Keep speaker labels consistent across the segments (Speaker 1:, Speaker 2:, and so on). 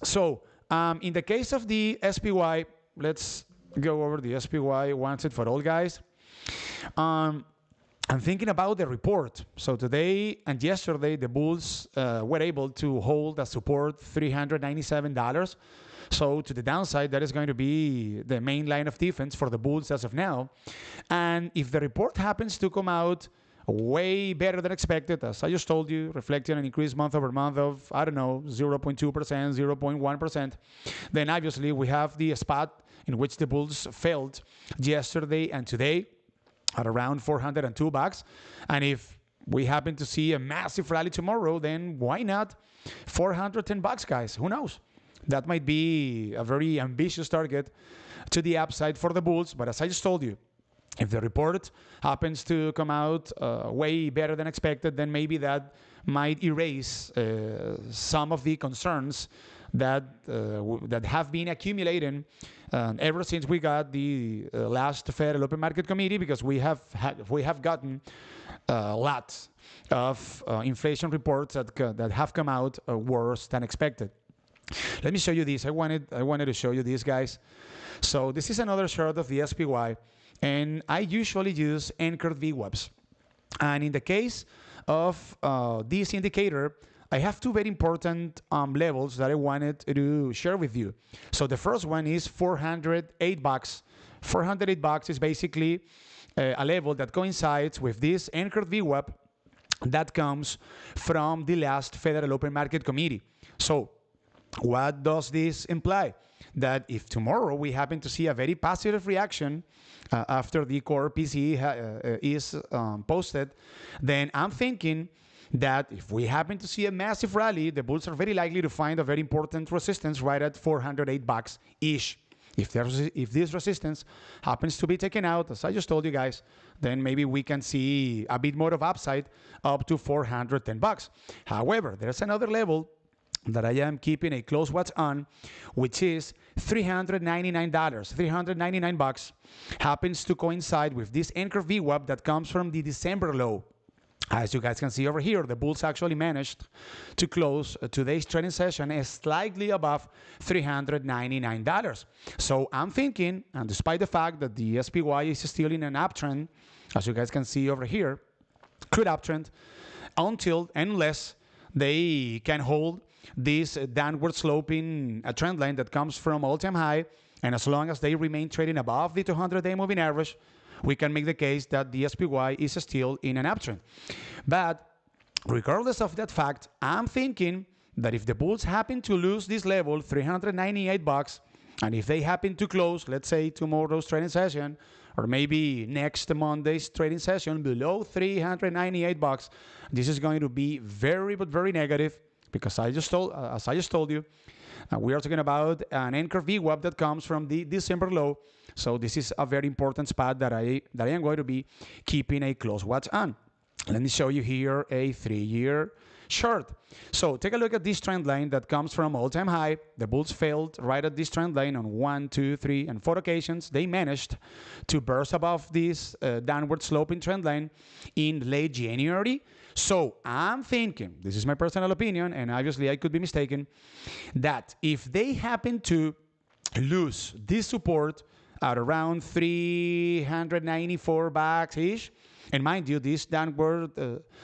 Speaker 1: So in the case of the SPY, let's go over the SPY once and for all, guys. I'm thinking about the report. So today and yesterday, the bulls were able to hold a support $397. So to the downside, that is going to be the main line of defense for the bulls as of now. And if the report happens to come out way better than expected, as I just told you, reflecting an increase month over month of, I don't know, 0.2%, 0.1%, then obviously we have the spot in which the bulls failed yesterday and today at around $402. And if we happen to see a massive rally tomorrow, then why not $410, guys? Who knows? That might be a very ambitious target to the upside for the bulls. But as I just told you, if the report happens to come out way better than expected, then maybe that might erase some of the concerns that have been accumulating ever since we got the last Federal Open Market Committee, because we have gotten lots of inflation reports that have come out worse than expected. Let me show you this. I wanted to show you this, guys. So this is another chart of the SPY, and I usually use anchored VWAPs. And in the case of this indicator, I have two very important levels that I wanted to share with you. So the first one is $408. $408 is basically a level that coincides with this anchored VWAP that comes from the last Federal Open Market Committee. So what does this imply? That if tomorrow we happen to see a very positive reaction after the core PCE is posted, then I'm thinking that if we happen to see a massive rally, the bulls are very likely to find a very important resistance right at $408-ish. If this resistance happens to be taken out, as I just told you guys, then maybe we can see a bit more of upside up to $410. However, there's another level that I am keeping a close watch on, which is $399. $399 happens to coincide with this anchor VWAP that comes from the December low. As you guys can see over here, the bulls actually managed to close today's trading session slightly above $399. So I'm thinking, and despite the fact that the SPY is still in an uptrend, as you guys can see over here, crude uptrend, unless they can hold this downward sloping trend line that comes from all-time high, and as long as they remain trading above the 200-day moving average, we can make the case that the SPY is still in an uptrend. But regardless of that fact, I'm thinking that if the bulls happen to lose this level, $398, and if they happen to close, let's say tomorrow's trading session, or maybe next Monday's trading session below $398, this is going to be very, but very negative, because as I just told you, we are talking about an anchor VWAP that comes from the December low. So this is a very important spot that I am going to be keeping a close watch on. Let me show you here a 3-year chart. So take a look at this trend line that comes from all-time high. The bulls failed right at this trend line on 1, 2, 3, and 4 occasions. They managed to burst above this downward sloping trend line in late January. So I'm thinking, this is my personal opinion, and obviously I could be mistaken, that if they happen to lose this support at around $394-ish, and mind you, this downward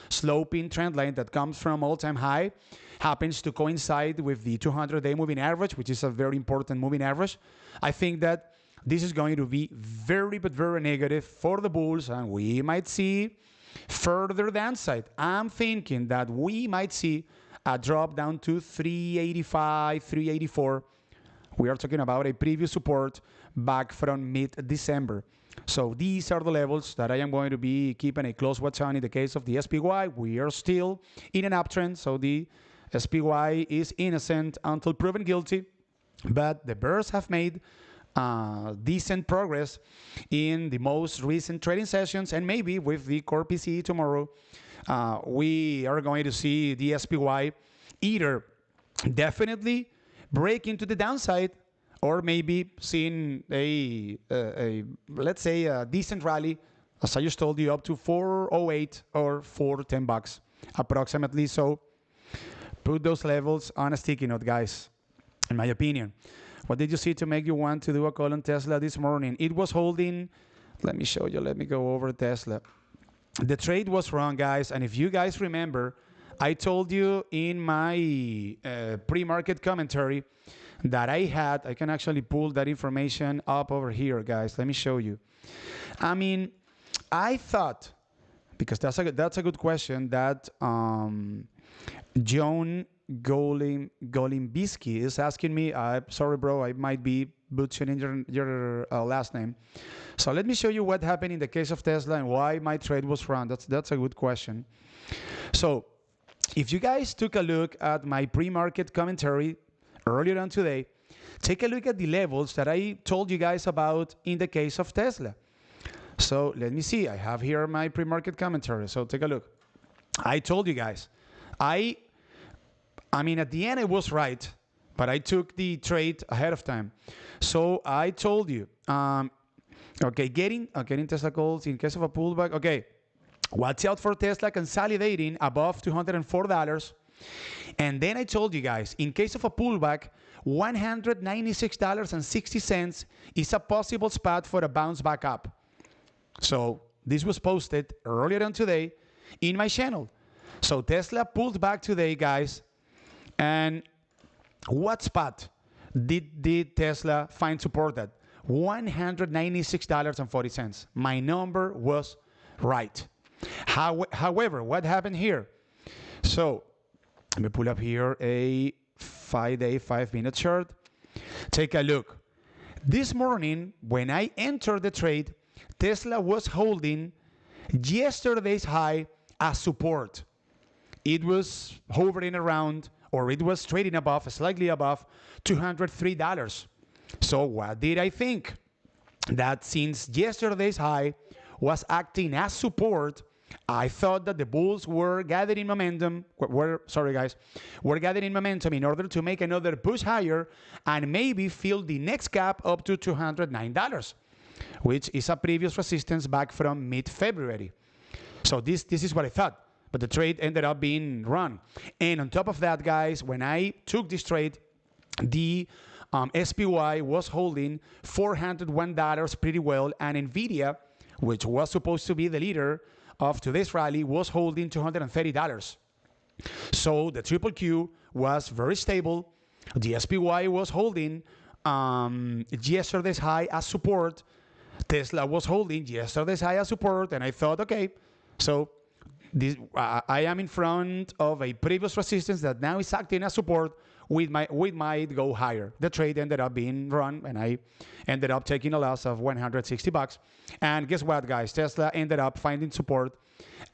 Speaker 1: sloping trend line that comes from all-time high happens to coincide with the 200-day moving average, which is a very important moving average. I think that this is going to be very, but very negative for the bulls, and we might see further downside. I'm thinking that we might see a drop down to 385, 384. We are talking about a previous support back from mid-December. So these are the levels that I am going to be keeping a close watch on in the case of the SPY. We are still in an uptrend, so the SPY is innocent until proven guilty. But the bears have made decent progress in the most recent trading sessions, and maybe with the core PCE tomorrow, we are going to see the SPY either definitely break into the downside, or maybe seeing a let's say a decent rally, as I just told you, up to $408 or $410 approximately. So put those levels on a sticky note, guys. in my opinion. What did you see to make you want to do a call on Tesla this morning? It was holding. Let me show you. Let me go over Tesla. The trade was wrong, guys. And if you guys remember, I told you in my pre-market commentary that I can actually pull that information up over here, guys. Let me show you. I mean, I thought, because that's a good question, that John Golimbisky is asking me. Sorry, bro, I might be butchering your last name. So let me show you what happened in the case of Tesla and why my trade was wrong. That's a good question. So if you guys took a look at my pre-market commentary earlier on today, take a look at the levels that I told you guys about in the case of Tesla. So let me see. I have here my pre-market commentary. So take a look. I told you guys. I mean, at the end, I was right, but I took the trade ahead of time. So I told you, okay, getting Tesla calls in case of a pullback. Okay, watch out for Tesla consolidating above $204. And then I told you guys, in case of a pullback, $196.60 is a possible spot for a bounce back up. So this was posted earlier on today in my channel. So Tesla pulled back today, guys. And what spot did Tesla find support at? $196.40. My number was right. However, what happened here? So let me pull up here a 5-day, 5-minute chart. Take a look. This morning, when I entered the trade, Tesla was holding yesterday's high as support. It was hovering around, or it was trading above, slightly above $203. So what did I think? That since yesterday's high was acting as support, I thought that the bulls were gathering momentum. Were gathering momentum in order to make another push higher and maybe fill the next gap up to $209, which is a previous resistance back from mid-February. So this is what I thought. But the trade ended up being wrong. And on top of that, guys, when I took this trade, the SPY was holding $401 pretty well, and NVIDIA, which was supposed to be the leader of today's rally, was holding $230. So the triple Q was very stable. The SPY was holding yesterday's high as support. Tesla was holding yesterday's high as support, and I thought, okay, so I am in front of a previous resistance that now is acting as support. We might go higher. The trade ended up being run, and I ended up taking a loss of $160. And guess what, guys? Tesla ended up finding support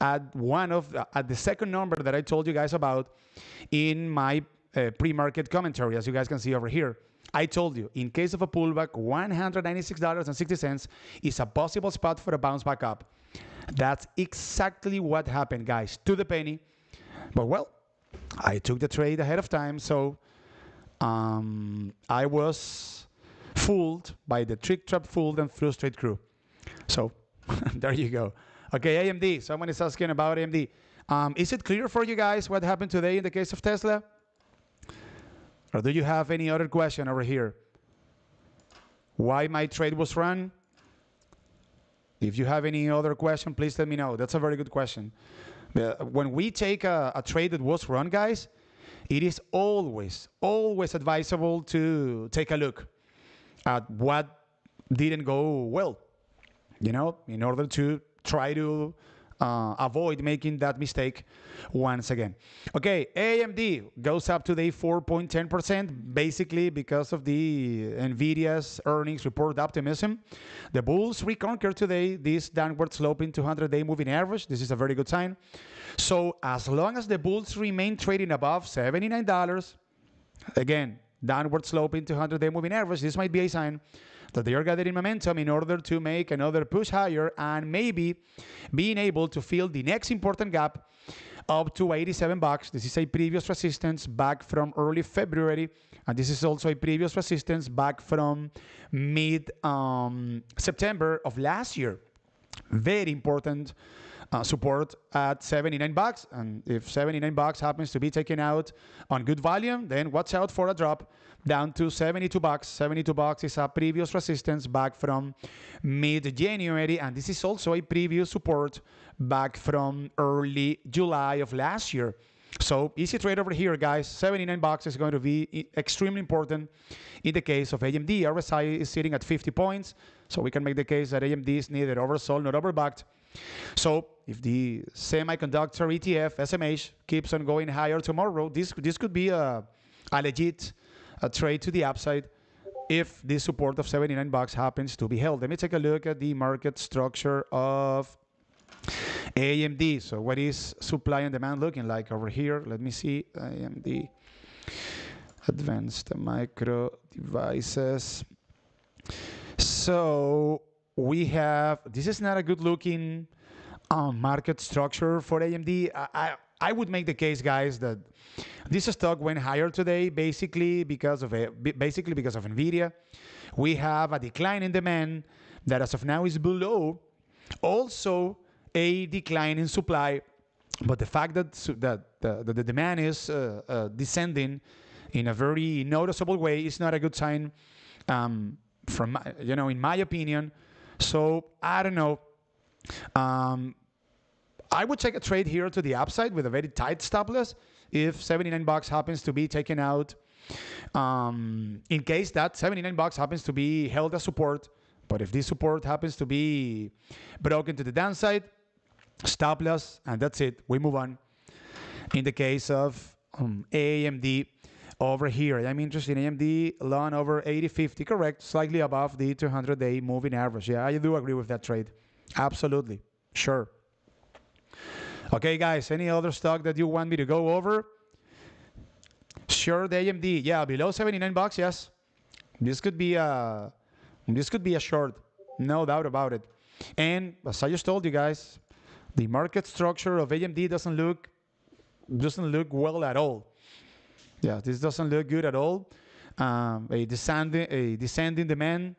Speaker 1: at the second number that I told you guys about in my pre-market commentary, as you guys can see over here. I told you, in case of a pullback, $196.60 is a possible spot for a bounce back up. That's exactly what happened, guys, to the penny. But, well, I took the trade ahead of time, so I was fooled by the trick, trap, fooled, and frustrated crew. So, there you go. Okay, AMD. Someone is asking about AMD. Is it clear for you guys what happened today in the case of Tesla? Or do you have any other question over here? Why my trade was run? If you have any other question, please let me know. That's a very good question. When we take a trade that was run, guys, it is always advisable to take a look at what didn't go well, in order to try to avoid making that mistake once again. Okay, AMD goes up today 4.10%, basically because of the NVIDIA's earnings report optimism. The bulls reconquered today this downward sloping 200-day moving average. This is a very good sign. So as long as the bulls remain trading above $79, again, downward sloping 200-day moving average, this might be a sign that they are gathering momentum in order to make another push higher and maybe being able to fill the next important gap up to $87. This is a previous resistance back from early February, and this is also a previous resistance back from mid-September of last year. Very important support at 79 bucks. And if 79 bucks happens to be taken out on good volume, then watch out for a drop down to 72 bucks. 72 bucks is a previous resistance back from mid-January, and this is also a previous support back from early July of last year. So easy trade over here, guys. 79 bucks is going to be extremely important in the case of AMD. RSI is sitting at 50 points, so we can make the case that AMD is neither oversold nor overbacked. So if the semiconductor ETF, SMH, keeps on going higher tomorrow, this could be a legit trade to the upside if this support of 79 bucks happens to be held. Let me take a look at the market structure of AMD. So what is supply and demand looking like over here? Let me see. AMD Advanced Micro Devices. So we have, this is not a good looking market structure for AMD. I would make the case, guys, that this stock went higher today basically because of Nvidia. We have a decline in demand that as of now is below also a decline in supply, but the fact that the demand is descending in a very noticeable way is not a good sign, from in my opinion. So I don't know. I would take a trade here to the upside with a very tight stop loss if 79 bucks happens to be taken out. In case that 79 bucks happens to be held as support, but if this support happens to be broken to the downside, stop loss, and that's it. We move on. In the case of AMD over here, I'm interested in AMD long over 80.50, correct, slightly above the 200-day moving average. Yeah, I do agree with that trade. Absolutely. Sure. Okay, guys, any other stock that you want me to go over? Sure, the AMD. Yeah, below 79 bucks, yes. This could be a short, no doubt about it. And as I just told you guys, the market structure of AMD doesn't look well at all. Yeah, this doesn't look good at all. A descending demand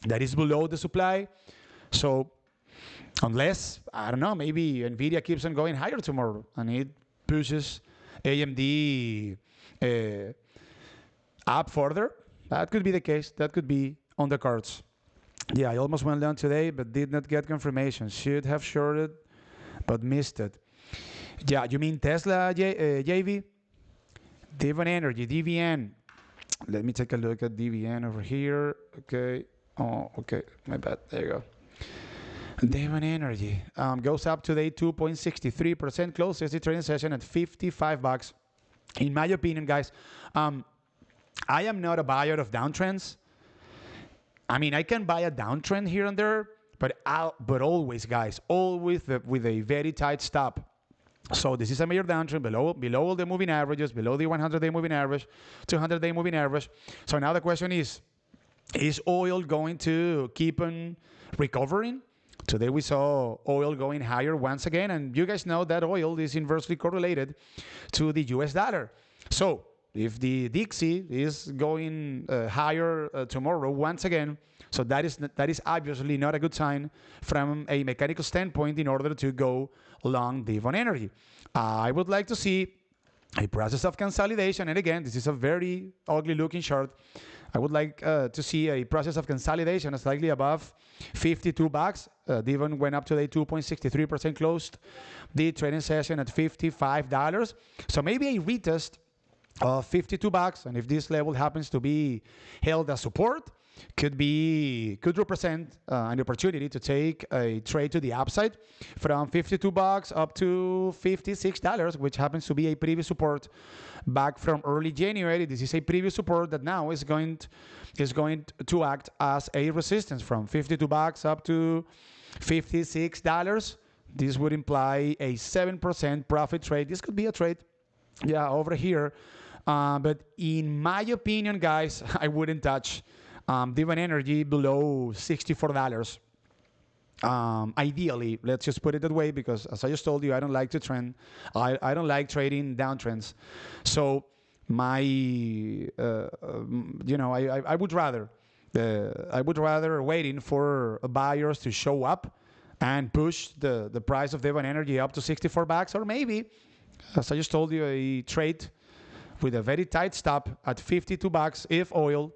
Speaker 1: that is below the supply. So unless, I don't know, maybe Nvidia keeps on going higher tomorrow and it pushes AMD up further, that could be the case. That could be on the cards. Yeah, I almost went down today, but did not get confirmation. Should have shorted, but missed it. Yeah, you mean Tesla, JV? Devon Energy, DVN. Let me take a look at DVN over here. Okay. Oh, okay. My bad. There you go. Devon Energy goes up today 2.63%. Closes the trading session at 55 bucks. In my opinion, guys, I am not a buyer of downtrends. I mean, I can buy a downtrend here and there, but always, guys, always with a very tight stop. So this is a major downtrend below all the moving averages, below the 100-day moving average, 200-day moving average. So now the question is oil going to keep on recovering? Today we saw oil going higher once again, and you guys know that oil is inversely correlated to the US dollar. So if the Dixie is going higher tomorrow once again, so that is obviously not a good sign from a mechanical standpoint in order to go long Devon Energy. I would like to see a process of consolidation, and again, this is a very ugly looking chart. I would like to see a process of consolidation slightly above 52 bucks. Devon went up today 2.63%, closed the trading session at $55. So maybe a retest of 52 bucks, and if this level happens to be held as support, could represent an opportunity to take a trade to the upside from 52 bucks up to $56, which happens to be a previous support back from early January. This is a previous support that now is going to act as a resistance from 52 bucks up to $56. This would imply a 7% profit trade. This could be a trade, yeah, over here. But in my opinion, guys, I wouldn't touch Devon Energy below $64. Ideally, let's just put it that way, because as I just told you, I don't like to trend. I don't like trading downtrends. So my, I would rather waiting for buyers to show up and push the price of Devon Energy up to $64, or maybe, as I just told you, a trade with a very tight stop at $52 if oil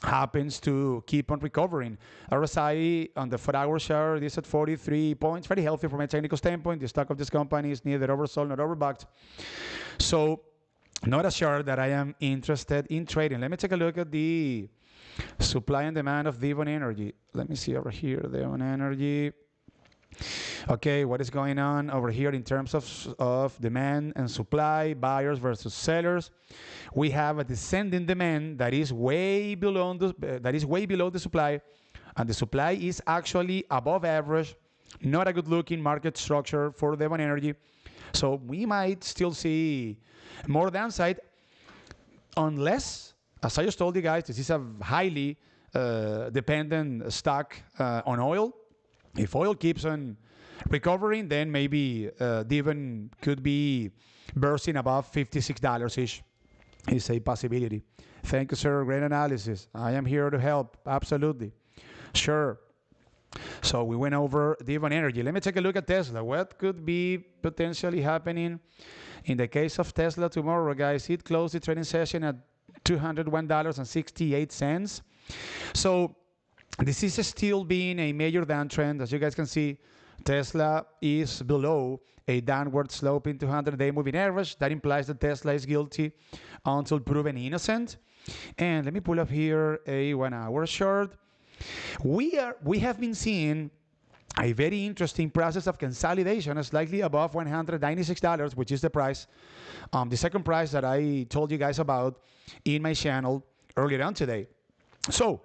Speaker 1: happens to keep on recovering. RSI on the 4-hour chart is at 43 points, very healthy from a technical standpoint. The stock of this company is neither oversold nor overbought. So not a chart that I am interested in trading. Let me take a look at the supply and demand of Devon Energy. Let me see over here, Devon Energy. Okay, what is going on over here in terms of demand and supply, buyers versus sellers? We have a descending demand that is way below the supply, and the supply is actually above average. Not a good looking market structure for Devon Energy. So we might still see more downside unless, as I just told you guys, this is a highly dependent stock on oil. If oil keeps on recovering, then maybe Devon could be bursting above $56-ish. Is a possibility. Thank you, sir. Great analysis. I am here to help. Absolutely. Sure. So we went over Devon Energy. Let me take a look at Tesla. What could be potentially happening in the case of Tesla tomorrow, guys? It closed the trading session at $201.68. So this is still being a major downtrend. As you guys can see, Tesla is below a downward sloping 200-day moving average. That implies that Tesla is guilty until proven innocent. And let me pull up here a 1-hour chart. We have been seeing a very interesting process of consolidation, slightly above $196, which is the price, the second price that I told you guys about in my channel earlier on today. So,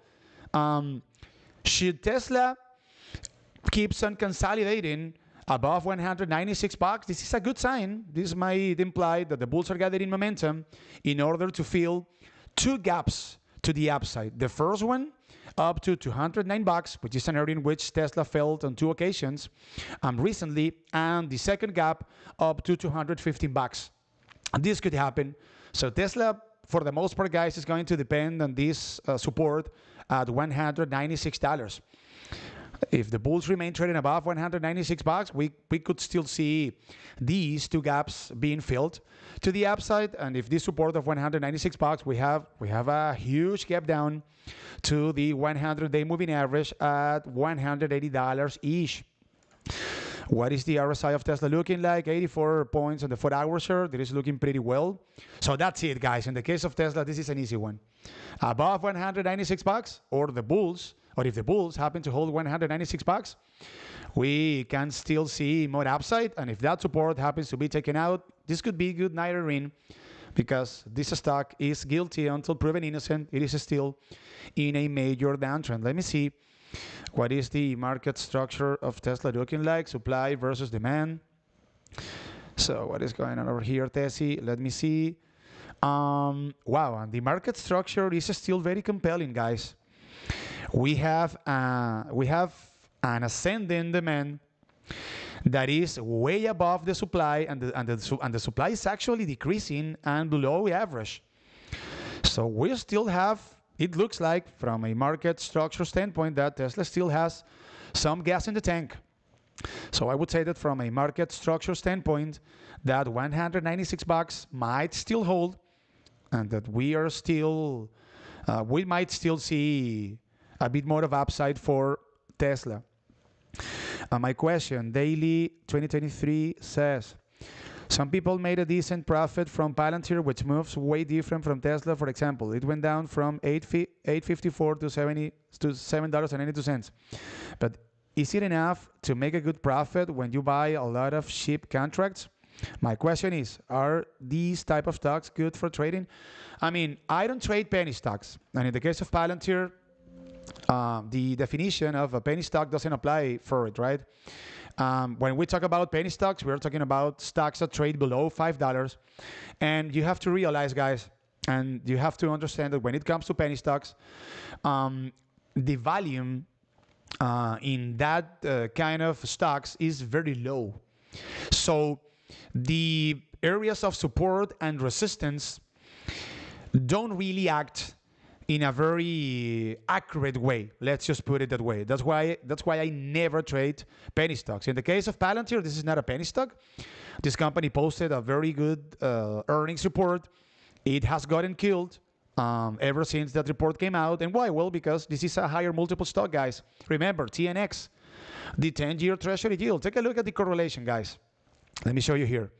Speaker 1: should Tesla keeps on consolidating above $196, this is a good sign. This might imply that the bulls are gathering momentum in order to fill two gaps to the upside. The first one up to $209, which is an area in which Tesla failed on 2 occasions recently, and the second gap up to $215. And this could happen. So Tesla, for the most part, guys, is going to depend on this support at $196. If the bulls remain trading above $196, we could still see these two gaps being filled to the upside. And if this support of $196, we have a huge gap down to the 100-day moving average at $180-ish. What is the RSI of Tesla looking like? 84 points on the 4-hour chart. It is looking pretty well. So that's it, guys. In the case of Tesla, this is an easy one. Above $196, or the bulls, or if the bulls happen to hold $196, we can still see more upside. And if that support happens to be taken out, this could be a good night in, because this stock is guilty until proven innocent. It is still in a major downtrend. Let me see. What is the market structure of Tesla looking like? Supply versus demand. So what is going on over here, Tessie? Let me see. Wow, and the market structure is still very compelling, guys. We have an ascending demand that is way above the supply, and the supply is actually decreasing and below average. So we still have, it looks like from a market structure standpoint, that Tesla still has some gas in the tank. So I would say that from a market structure standpoint, that $196 might still hold, and that we might still see a bit more of upside for Tesla. My question, Daily 2023 says, some people made a decent profit from PLTR, which moves way different from Tesla. For example, it went down from $8.54 to $7.92. But is it enough to make a good profit when you buy a lot of cheap contracts? My question is, are these type of stocks good for trading? I mean, I don't trade penny stocks. And in the case of PLTR, the definition of a penny stock doesn't apply for it, right? When we talk about penny stocks, we're talking about stocks that trade below $5. And you have to realize, guys, and you have to understand that when it comes to penny stocks, the volume in that kind of stocks is very low. So the areas of support and resistance don't really act in a very accurate way. Let's just put it that way. That's why I never trade penny stocks. In the case of Palantir, this is not a penny stock. This company posted a very good earnings report. It has gotten killed ever since that report came out. And why? Well, because this is a higher multiple stock, guys. Remember, TNX, the 10-year treasury yield. Take a look at the correlation, guys. Let me show you here.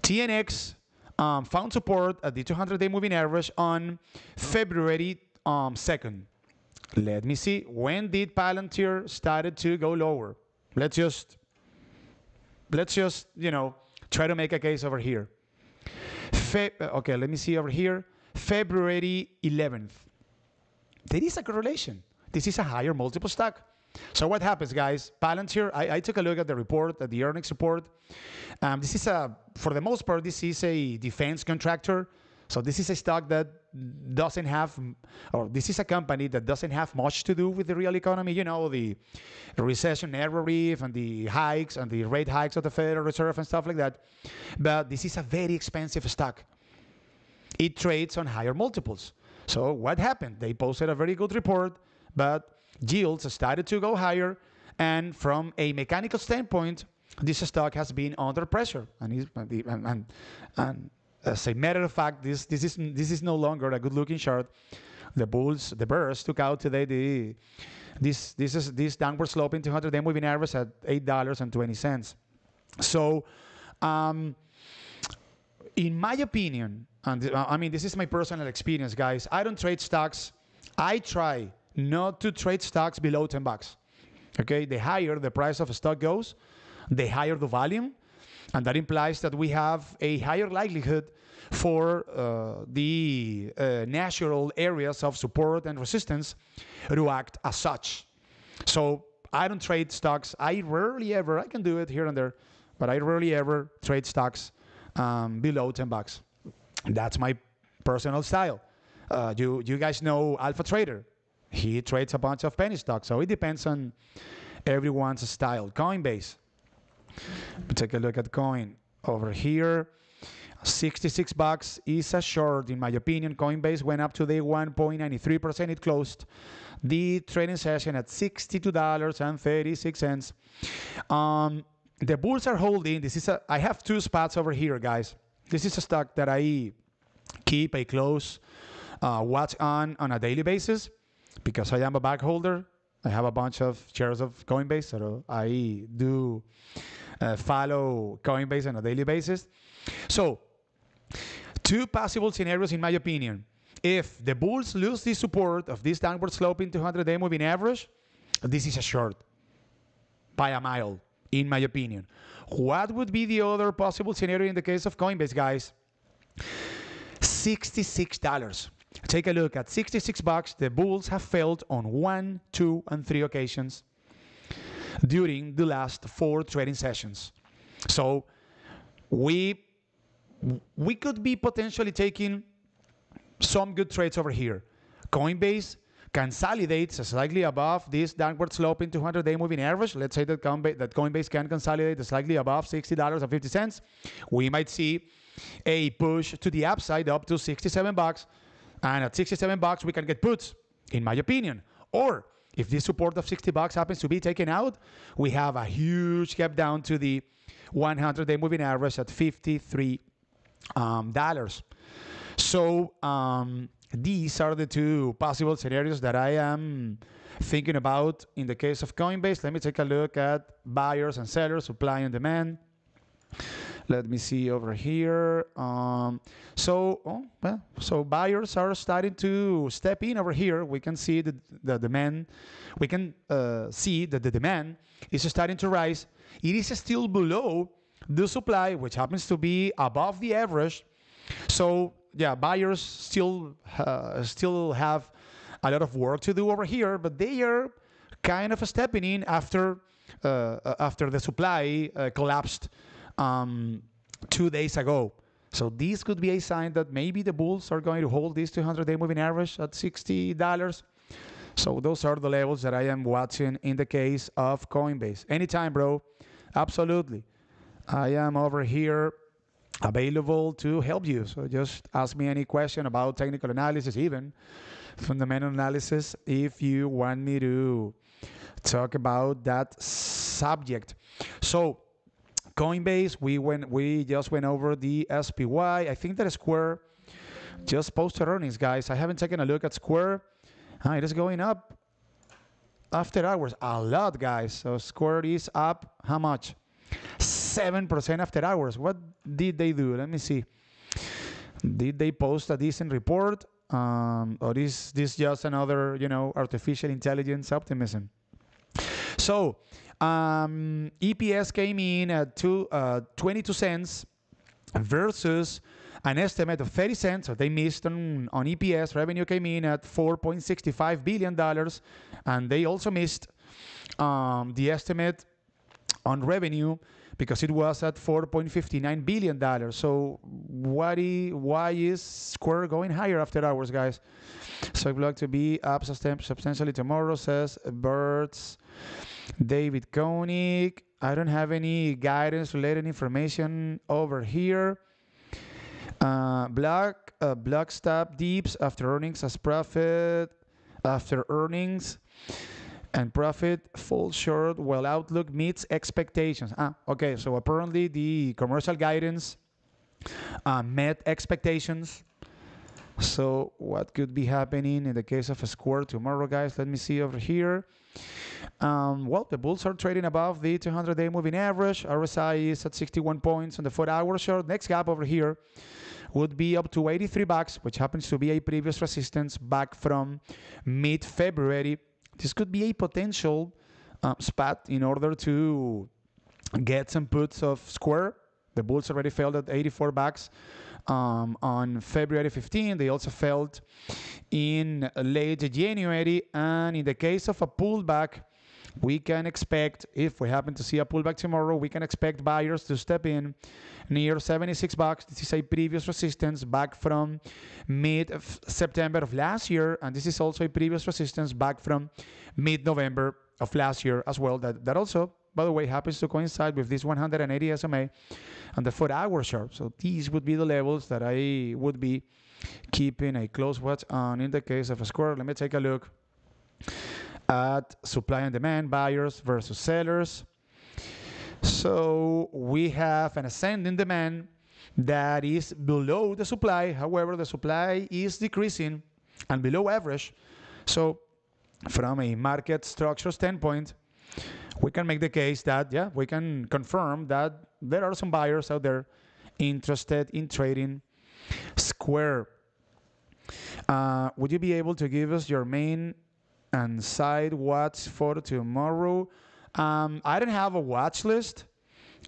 Speaker 1: TNX found support at the 200-day moving average on February 2nd. Let me see. When did Palantir started to go lower? Let's just try to make a case over here. Okay, let me see over here. February 11th. There is a correlation. This is a higher multiple stock. So what happens, guys? Palantir, I took a look at the report, at the earnings report. This is for the most part, this is a defense contractor. So this is a stock that doesn't have, or this is a company that doesn't have much to do with the real economy. You know, the recession narrative and the hikes and the rate hikes of the Federal Reserve and stuff like that. But this is a very expensive stock. It trades on higher multiples. So what happened? They posted a very good report, but yields started to go higher, and from a mechanical standpoint, this stock has been under pressure. And as a matter of fact, this is no longer a good-looking chart. The bears took out today this downward sloping 200-day moving average at $8.20. So, in my opinion, and I mean this is my personal experience, guys. I don't trade stocks. I try not to trade stocks below $10. Okay, the higher the price of a stock goes, the higher the volume, and that implies that we have a higher likelihood for the natural areas of support and resistance to act as such. So I don't trade stocks. I rarely ever, I can do it here and there, but I rarely ever trade stocks below $10. That's my personal style. You guys know Alpha Trader. He trades a bunch of penny stocks, so it depends on everyone's style. Coinbase. Take a look at Coin over here. $66 is a short, in my opinion. Coinbase went up today 1.93%. It closed the trading session at $62.36. The bulls are holding. I have two spots over here, guys. This is a stock that I keep a close watch on a daily basis because I am a bag holder. I have a bunch of shares of Coinbase, so I do follow Coinbase on a daily basis. So, two possible scenarios in my opinion. If the bulls lose the support of this downward sloping 200-day moving average, this is a short by a mile, in my opinion. What would be the other possible scenario in the case of Coinbase, guys? $66. Take a look at $66. The bulls have failed on 1, 2, and 3 occasions during the last 4 trading sessions. So we could be potentially taking some good trades over here. Coinbase consolidates slightly above this downward sloping 200-day moving average. Let's say that Coinbase can consolidate slightly above $60.50. We might see a push to the upside up to $67. And at $67, we can get puts, in my opinion. Or if this support of $60 happens to be taken out, we have a huge gap down to the 100-day moving average at $53. So these are the two possible scenarios that I am thinking about in the case of Coinbase. Let me take a look at buyers and sellers, supply and demand. Let me see over here. So buyers are starting to step in over here. We can see the demand. We can see that the demand is starting to rise. It is still below the supply, which happens to be above the average. So yeah, buyers still have a lot of work to do over here, but they are kind of stepping in after the supply collapsed 2 days ago. So this could be a sign that maybe the bulls are going to hold this 200-day moving average at $60. So those are the levels that I am watching in the case of Coinbase. Anytime, bro. Absolutely. I am over here available to help you. So just ask me any question about technical analysis, even fundamental analysis, if you want me to talk about that subject. So Coinbase, we just went over the SPY. I think that Square just posted earnings, guys. I haven't taken a look at Square. It is going up after hours a lot, guys. So Square is up how much? 7% after hours. What did they do? Let me see. Did they post a decent report? Or is this just another, artificial intelligence optimism? So EPS came in at 22 cents versus an estimate of 30 cents. So they missed on EPS. Revenue came in at $4.65 billion. And they also missed the estimate on revenue because it was at $4.59 billion. So why is Square going higher after hours, guys? So I'd like to be up substantially tomorrow, says Bert's David Koenig. I don't have any guidance related information over here. Block stop deeps after earnings as profit after earnings, and profit falls short while outlook meets expectations. Okay, so apparently the commercial guidance met expectations. So what could be happening in the case of a Square tomorrow, guys? Let me see over here. Well, the bulls are trading above the 200-day moving average. RSI is at 61 points on the 4-hour chart. Next gap over here would be up to $83, which happens to be a previous resistance back from mid-February. This could be a potential spot in order to get some puts of Square. The bulls already failed at $84 on February 15. They also failed in late January. And in the case of a pullback, we can expect, if we happen to see a pullback tomorrow, we can expect buyers to step in near $76. This is a previous resistance back from mid-September of last year. And this is also a previous resistance back from mid-November of last year as well. That also, by the way, happens to coincide with this 180 SMA and the 4-hour chart. So these would be the levels that I would be keeping a close watch on in the case of a Square. Let me take a look at supply and demand, buyers versus sellers. So we have an ascending demand that is below the supply. However, the supply is decreasing and below average. So from a market structure standpoint, we can make the case that, we can confirm that there are some buyers out there interested in trading Square. Would you be able to give us your main and side watch for tomorrow? I don't have a watch list.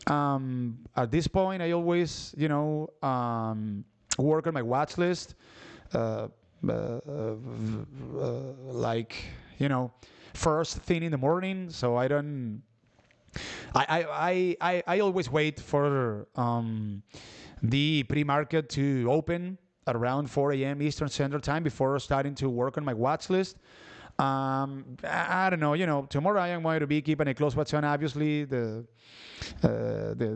Speaker 1: At this point, I always, work on my watch list. First thing in the morning. So I don't. I always wait for the pre-market to open at around 4 a.m. Eastern Standard Time before starting to work on my watch list. I don't know. Tomorrow I am going to be keeping a close watch on, obviously, the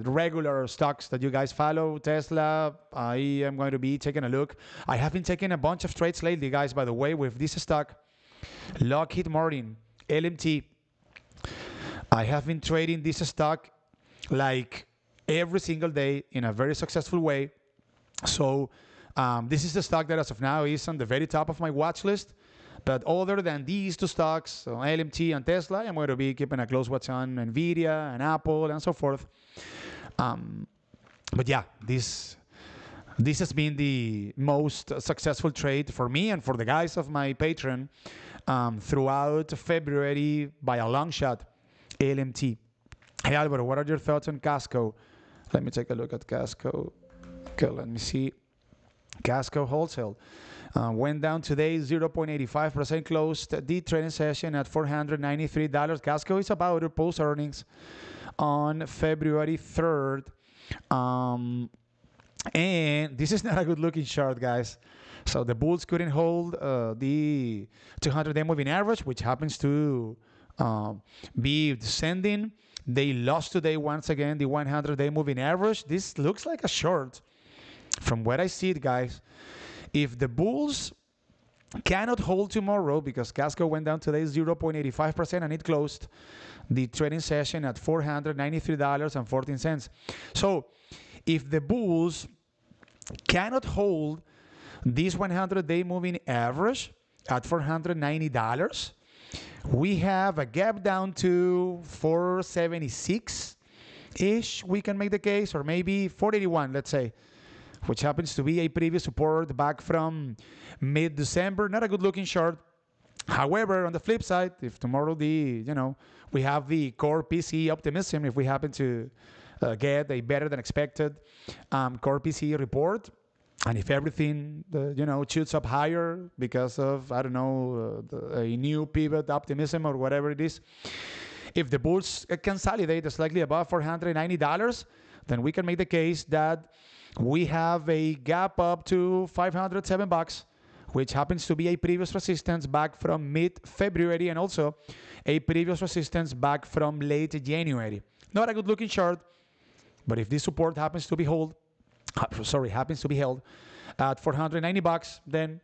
Speaker 1: regular stocks that you guys follow. Tesla, I am going to be taking a look. I have been taking a bunch of trades lately, guys, by the way, with this stock. Lockheed Martin, LMT. I have been trading this stock like every single day in a very successful way. So this is the stock that as of now is on the very top of my watch list. But other than these two stocks, so LMT and Tesla, I'm going to be keeping a close watch on NVIDIA and Apple and so forth. But yeah, this has been the most successful trade for me and for the guys of my Patreon throughout February by a long shot. LMT. Hey Alvaro, what are your thoughts on Casco? Let me take a look at Casco. Okay, let me see. Casco wholesale. Went down today 0.85%, closed the trading session at $493. Casco is about to post earnings on February 3rd. And this is not a good looking chart, guys. So the bulls couldn't hold the 200-day moving average, which happens to be descending. They lost today once again the 100-day moving average. This looks like a short from what I see it, guys, if the bulls cannot hold tomorrow, because Casco went down today 0.85% and it closed the trading session at $493.14. So if the bulls cannot hold this 100-day moving average at $490, we have a gap down to 476-ish, we can make the case, or maybe 481, let's say, which happens to be a previous support back from mid-December. Not a good-looking short. However, on the flip side, if tomorrow we have the core PCE optimism, if we happen to get a better than expected core PCE report, and if everything shoots up higher because of a new pivot optimism or whatever it is, if the bulls consolidate slightly above $490, then we can make the case that we have a gap up to $507, which happens to be a previous resistance back from mid-February and also a previous resistance back from late January. Not a good-looking chart, but if this support happens to be held at $490, then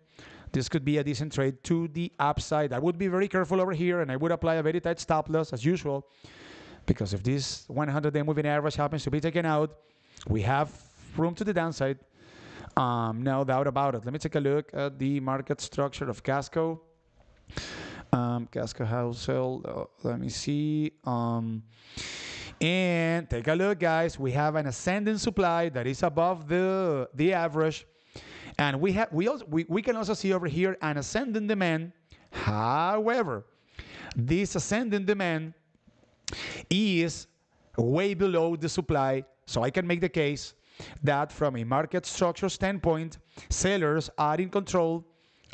Speaker 1: this could be a decent trade to the upside. I would be very careful over here, and I would apply a very tight stop loss as usual, because if this 100-day moving average happens to be taken out, we have room to the downside. No doubt about it. Let me take a look at the market structure of Casco. Casco Wholesale. Let me see. And take a look, guys. We have an ascending supply that is above the average, and we can also see over here an ascending demand. However, this ascending demand is way below the supply, so I can make the case that from a market structure standpoint, sellers are in control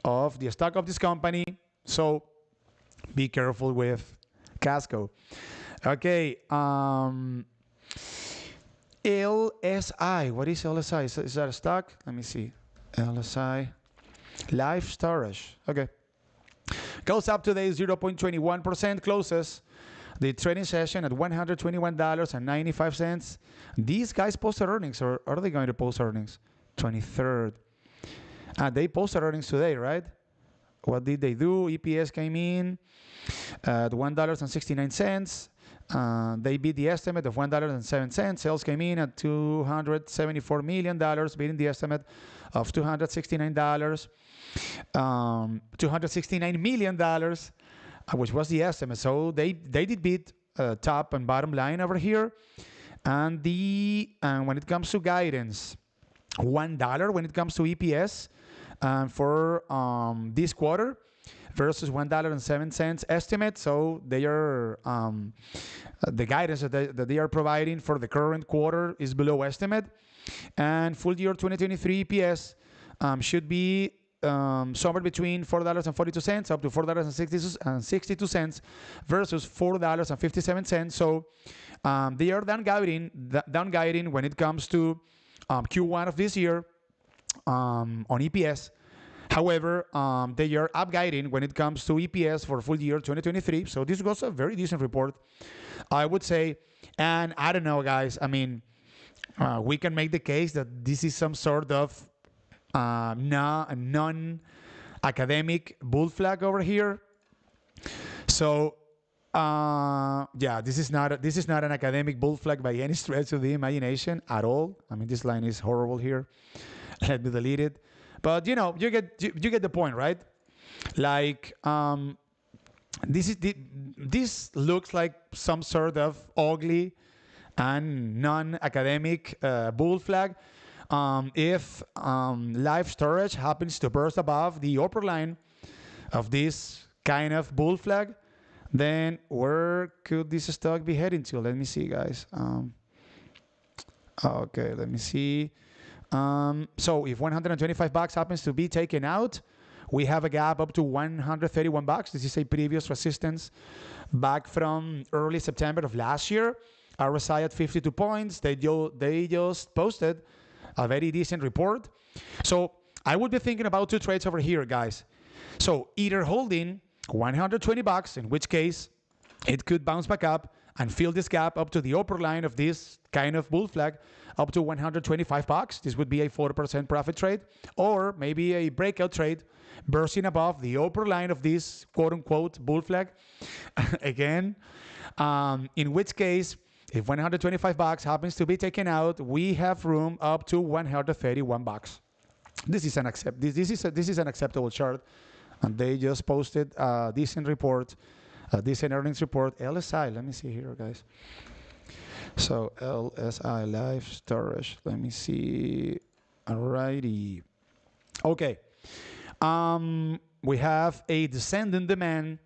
Speaker 1: of the stock of this company. So be careful with Casco. Okay. LSI. What is LSI? Is that a stock? Let me see. LSI. Life Storage. Okay. Goes up today 0.21%. Closes the trading session at $121.95. These guys posted earnings, or are they going to post earnings? 23rd. They posted earnings today, right? What did they do? EPS came in at $1.69. They beat the estimate of $1.07. Sales came in at $274 million, beating the estimate of $269 million, which was the estimate. So they did beat top and bottom line over here. And when it comes to guidance, $1 when it comes to EPS for this quarter versus $1.07 estimate. So they are the guidance that they are providing for the current quarter is below estimate, and full year 2023 EPS should be somewhere between $4.42 up to $4.62 versus $4.57. So they are down-guiding when it comes to Q1 of this year on EPS. However, they are up-guiding when it comes to EPS for full year 2023. So this was a very decent report, I would say. And I don't know, guys. I mean, we can make the case that this is some sort of non-academic bull flag over here. So this is not an academic bull flag by any stretch of the imagination at all. I mean, this line is horrible here. Let me delete it. But you get the point, right? Like this looks like some sort of ugly and non-academic bull flag. If Life Storage happens to burst above the upper line of this kind of bull flag, then where could this stock be heading to? Let me see, guys. Okay, let me see. So if $125 happens to be taken out, we have a gap up to $131. This is a previous resistance back from early September of last year. RSI at 52 points. They just posted a very decent report. So I would be thinking about two trades over here, guys. So either holding $120, in which case it could bounce back up and fill this gap up to the upper line of this kind of bull flag up to $125. This would be a 40% profit trade, or maybe a breakout trade bursting above the upper line of this quote-unquote bull flag. Again, in which case, if $125 happens to be taken out, we have room up to $131. This is an acceptable chart, and they just posted a decent report, a decent earnings report. LSI, let me see here, guys. So LSI Live Storage. Let me see. Alrighty. Okay. We have a descending demand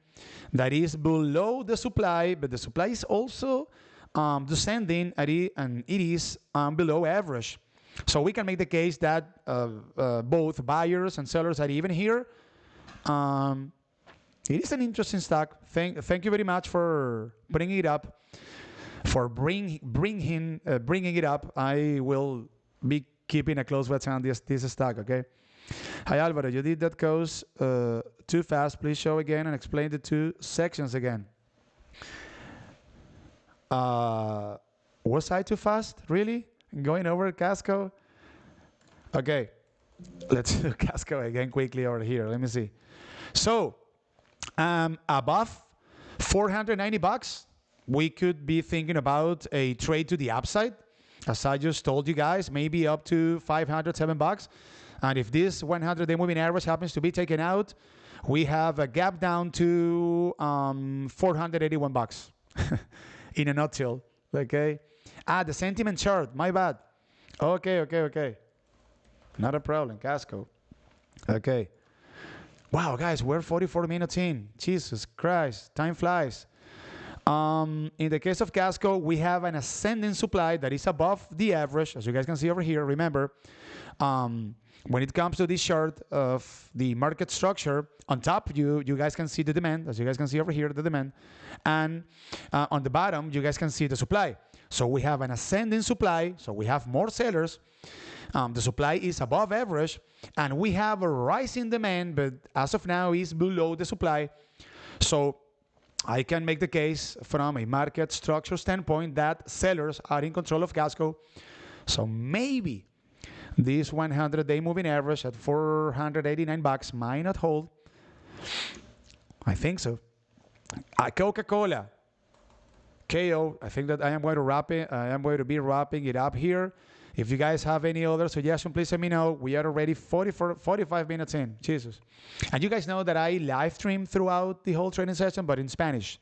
Speaker 1: that is below the supply, but the supply is also descending and it is below average. So we can make the case that both buyers and sellers are even here. It is an interesting stock. Thank you very much for bringing it up. For bringing it up. I will be keeping a close watch on this stock. Okay. Hi Alvaro, you did that course too fast. Please show again and explain the two sections again. Was I too fast? Really? Going over Casco? Okay, let's do Casco again quickly over here. Let me see. So, above $490, we could be thinking about a trade to the upside. As I just told you guys, maybe up to $507. And if this 100-day moving average happens to be taken out, we have a gap down to $481. In a nutshell, okay? The sentiment chart, my bad. Okay. Not a problem, Casco. Okay. Wow, guys, we're 44 minutes in. Jesus Christ, time flies. In the case of Casco, we have an ascending supply that is above the average, as you guys can see over here. Remember, when it comes to this chart of the market structure, on top you guys can see the demand, as you guys can see over here, the demand, and on the bottom you guys can see the supply. So we have an ascending supply, so we have more sellers. The supply is above average, and we have a rising demand, but as of now is below the supply. So I can make the case from a market structure standpoint that sellers are in control of Casco. So maybe this 100-day moving average at $489 might not hold. I think so. Coca-Cola. KO. I think that I am going to wrap it. I am going to be wrapping it up here. If you guys have any other suggestion, please let me know. We are already 45 minutes in. Jesus. And you guys know that I live stream throughout the whole training session, but in Spanish.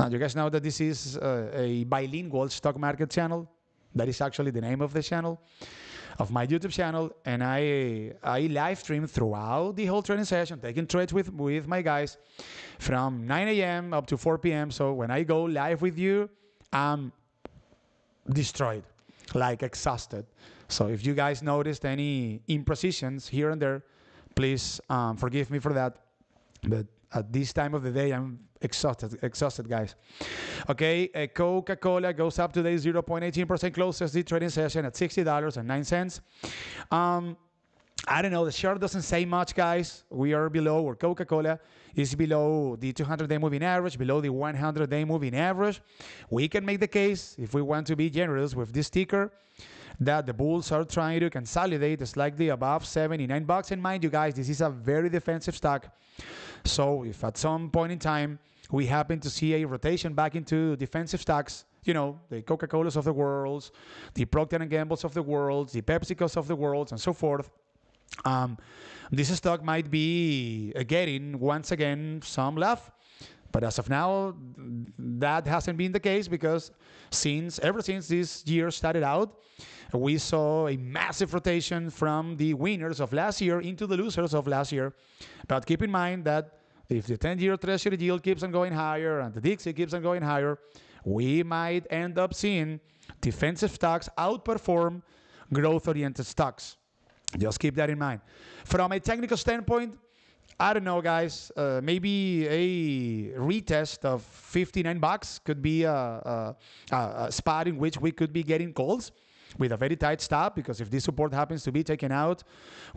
Speaker 1: You guys know that this is a bilingual stock market channel. That is actually the name of the channel, of my YouTube channel. And I live stream throughout the whole training session, taking trades with my guys from 9 a.m. up to 4 p.m. So when I go live with you, I'm destroyed. Like exhausted. So if you guys noticed any imprecisions here and there, please forgive me for that. But at this time of the day, I'm exhausted, guys. Okay, Coca-Cola goes up today 0.18% closes the trading session at $60.09. I don't know, the chart doesn't say much, guys. We are below, or Coca-Cola is below the 200-day moving average, below the 100-day moving average. We can make the case, if we want to be generous with this ticker, that the bulls are trying to consolidate slightly above $79. And mind you, guys, this is a very defensive stock. So if at some point in time we happen to see a rotation back into defensive stocks, you know, the Coca-Colas of the world, the Procter & Gamble's of the world, the PepsiCo's of the world, and so forth, this stock might be getting, once again, some love. But as of now, that hasn't been the case, because ever since this year started out, we saw a massive rotation from the winners of last year into the losers of last year. But keep in mind that if the 10-year Treasury yield keeps on going higher and the Dixie keeps on going higher, we might end up seeing defensive stocks outperform growth-oriented stocks. Just keep that in mind. From a technical standpoint, I don't know, guys. Maybe a retest of $59 could be a spot in which we could be getting calls with a very tight stop, because if this support happens to be taken out,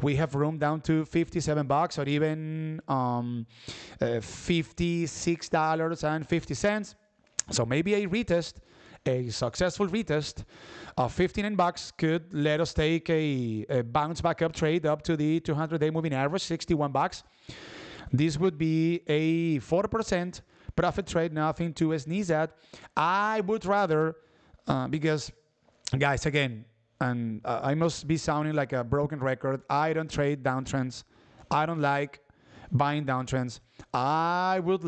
Speaker 1: we have room down to $57 or even $56.50. So maybe a retest A successful retest of 59 bucks could let us take a bounce back up trade up to the 200-day moving average, 61 bucks. This would be a 4% profit trade, nothing to sneeze at. I would rather, because, guys, again, and I must be sounding like a broken record, I don't trade downtrends. I don't like buying downtrends. I would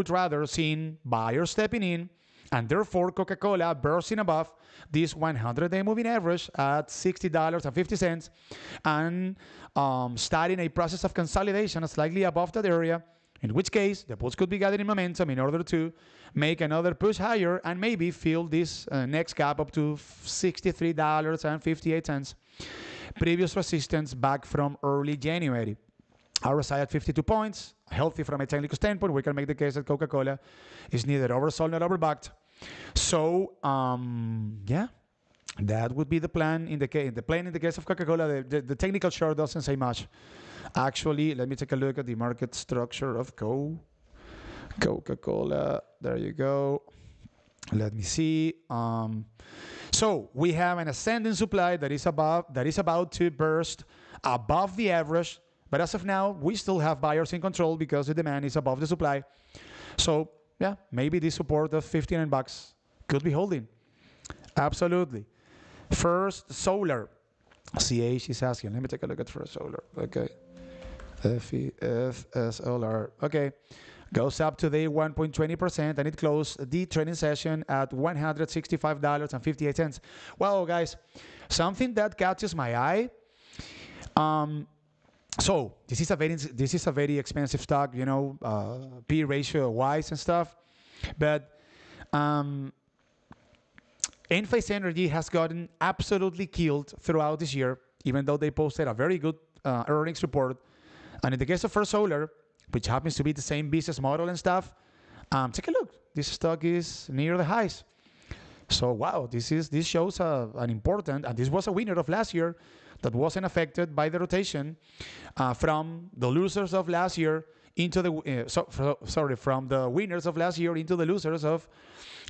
Speaker 1: rather see buyers stepping in, and therefore Coca-Cola bursting above this 100-day moving average at $60.50 and starting a process of consolidation slightly above that area, in which case the bulls could be gathering momentum in order to make another push higher and maybe fill this next gap up to $63.58. Previous resistance back from early January. RSI at 52 points, healthy from a technical standpoint. We can make the case that Coca-Cola is neither oversold nor overbought. So, yeah, that would be the plan in the case. The plan in the case of Coca-Cola, the technical chart doesn't say much. Actually, let me take a look at the market structure of Coca-Cola. There you go. Let me see. So we have an ascending supply that is about to burst above the average. But as of now, we still have buyers in control because the demand is above the supply. So, yeah, maybe this support of 59 bucks could be holding. Absolutely. First Solar. CH is asking. Let me take a look at First Solar. Okay. FSLR. Okay. Goes up today 1.20%, and it closed the trading session at $165.58. Well, guys, something that catches my eye. So this is a very expensive stock, you know, P ratio wise and stuff. But Enphase Energy has gotten absolutely killed throughout this year, even though they posted a very good earnings report. And in the case of First Solar, which happens to be the same business model and stuff, take a look. This stock is near the highs. So wow, this shows an important, and this was a winner of last year that wasn't affected by the rotation from the losers of last year into the from the winners of last year into the losers of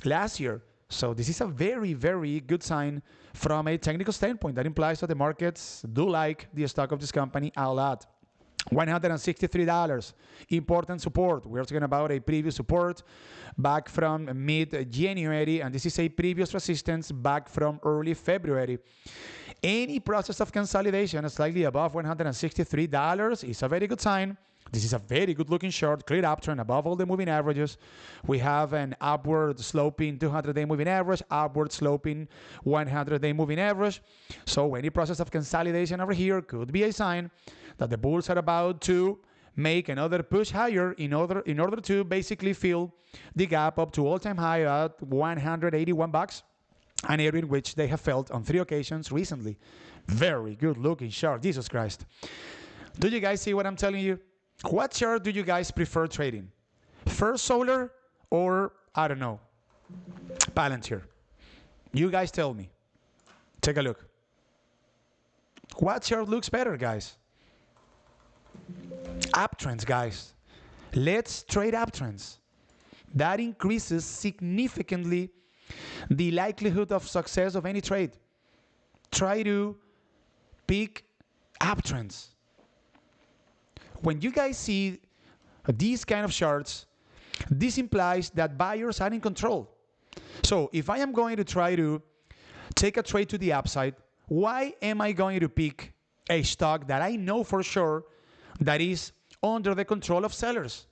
Speaker 1: last year. So this is a very, very good sign from a technical standpoint. That implies that the markets do like the stock of this company a lot. $163. Important support. We're talking about a previous support back from mid-January, and this is a previous resistance back from early February. Any process of consolidation slightly above $163 is a very good sign. This is a very good looking short, clear uptrend above all the moving averages. We have an upward sloping 200-day moving average, upward sloping 100-day moving average. So any process of consolidation over here could be a sign that the bulls are about to make another push higher in order to basically fill the gap up to all-time high at 181 bucks. An area in which they have felt on 3 occasions recently. Very good looking chart. Jesus Christ. Do you guys see what I'm telling you? What chart do you guys prefer trading? First Solar or, I don't know, Palantir? You guys tell me. Take a look. What chart looks better, guys? Uptrends, guys. Let's trade uptrends. That increases significantly the likelihood of success of any trade. Try to pick uptrends. When you guys see these kind of charts, this implies that buyers are in control. So if I am going to try to take a trade to the upside, why am I going to pick a stock that I know for sure that is under the control of sellers?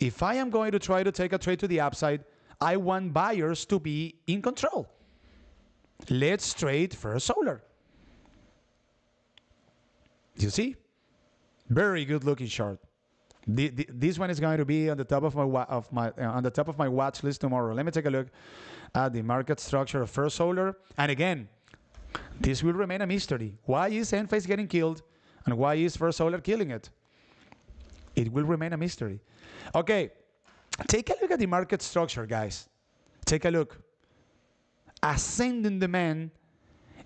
Speaker 1: If I am going to try to take a trade to the upside, I want buyers to be in control. Let's trade First Solar. You see? Very good looking chart. This one is going to be on the top of my watch list tomorrow. Let me take a look at the market structure of First Solar. And again, this will remain a mystery. Why is Enphase getting killed, and why is First Solar killing it? It will remain a mystery. Okay. Take a look at the market structure, guys. Take a look. Ascending demand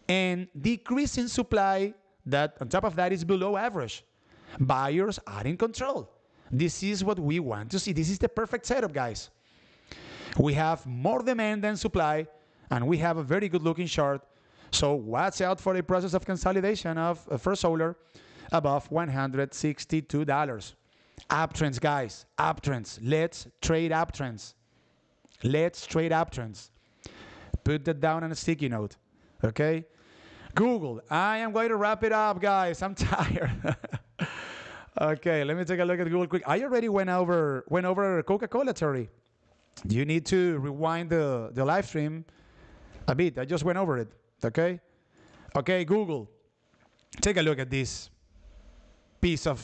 Speaker 1: and decreasing supply that on top of that is below average. Buyers are in control. This is what we want to see. This is the perfect setup, guys. We have more demand than supply, and we have a very good looking chart. So watch out for a process of consolidation of First Solar above $162. Uptrends, guys. Uptrends. Let's trade uptrends. Let's trade uptrends. Put that down on a sticky note. Okay? Google. I am going to wrap it up, guys. I'm tired. Okay, let me take a look at Google quick. I already went over Coca-Cola, Terry. You need to rewind the live stream a bit. I just went over it. Okay? Okay, Google. Take a look at this piece of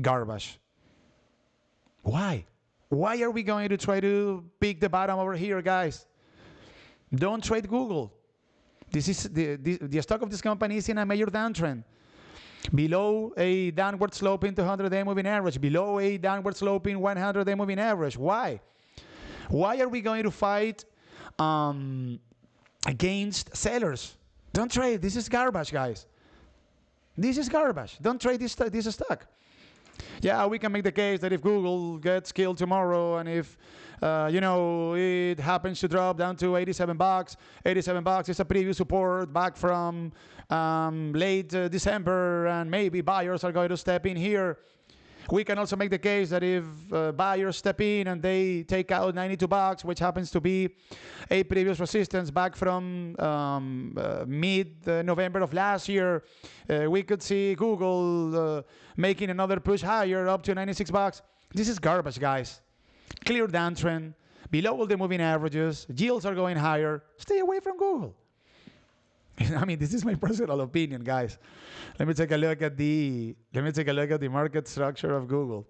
Speaker 1: garbage. Why? Why are we going to try to pick the bottom over here, guys? Don't trade Google. This is the stock of this company is in a major downtrend. Below a downward sloping 200-day moving average. Below a downward sloping 100-day moving average. Why? Why are we going to fight against sellers? Don't trade. This is garbage, guys. This is garbage. Don't trade this stock. Yeah, we can make the case that if Google gets killed tomorrow and if, it happens to drop down to $87, $87 is a previous support back from late December, and maybe buyers are going to step in here. We can also make the case that if buyers step in and they take out $92, which happens to be a previous resistance back from mid-November of last year, we could see Google making another push higher up to $96. This is garbage, guys. Clear downtrend, below all the moving averages, yields are going higher. Stay away from Google. I mean, this is my personal opinion, guys. Let me take a look at the market structure of Google.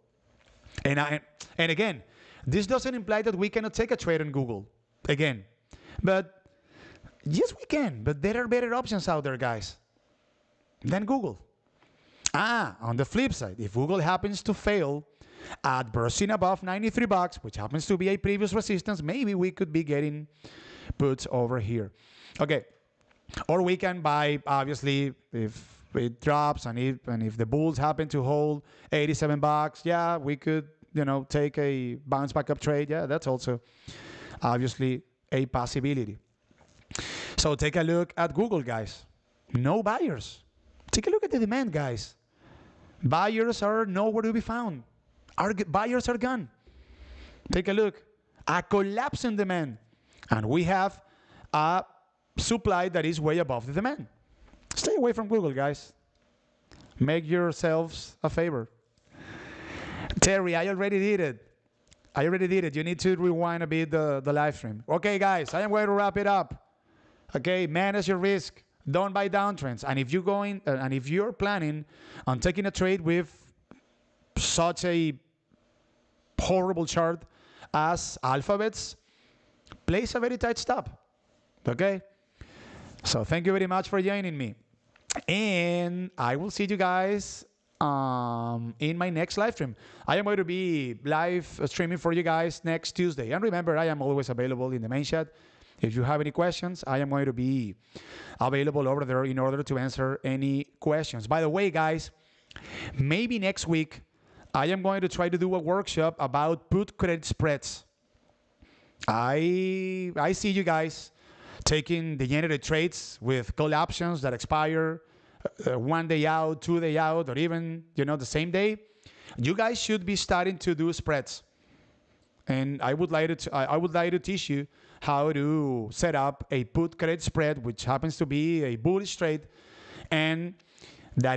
Speaker 1: And again, this doesn't imply that we cannot take a trade on Google. Again. But yes, we can. But there are better options out there, guys, than Google. On the flip side, if Google happens to fail at bursting above $93, which happens to be a previous resistance, maybe we could be getting puts over here. Okay. Or we can buy, obviously, if it drops and if the bulls happen to hold $87, yeah, we could, take a bounce back up trade. Yeah, that's also obviously a possibility. So take a look at Google, guys. No buyers. Take a look at the demand, guys. Buyers are nowhere to be found. Our buyers are gone. Take a look. A collapse in demand. And we have a supply that is way above the demand. Stay away from Google, guys. Make yourselves a favor. Terry, I already did it. You need to rewind a bit the live stream. Okay, guys, I am going to wrap it up. Okay, manage your risk. Don't buy downtrends. And if you're planning on taking a trade with such a horrible chart as Alphabet's, place a very tight stop. Okay? So thank you very much for joining me. And I will see you guys in my next live stream. I am going to be live streaming for you guys next Tuesday. And remember, I am always available in the main chat. If you have any questions, I am going to be available over there in order to answer any questions. By the way, guys, maybe next week, I am going to try to do a workshop about put credit spreads. I see you guys taking degenerate trades with call options that expire 1 day out, 2 day out, or even, the same day. You guys should be starting to do spreads. And I would like to teach you how to set up a put credit spread, which happens to be a bullish trade, and that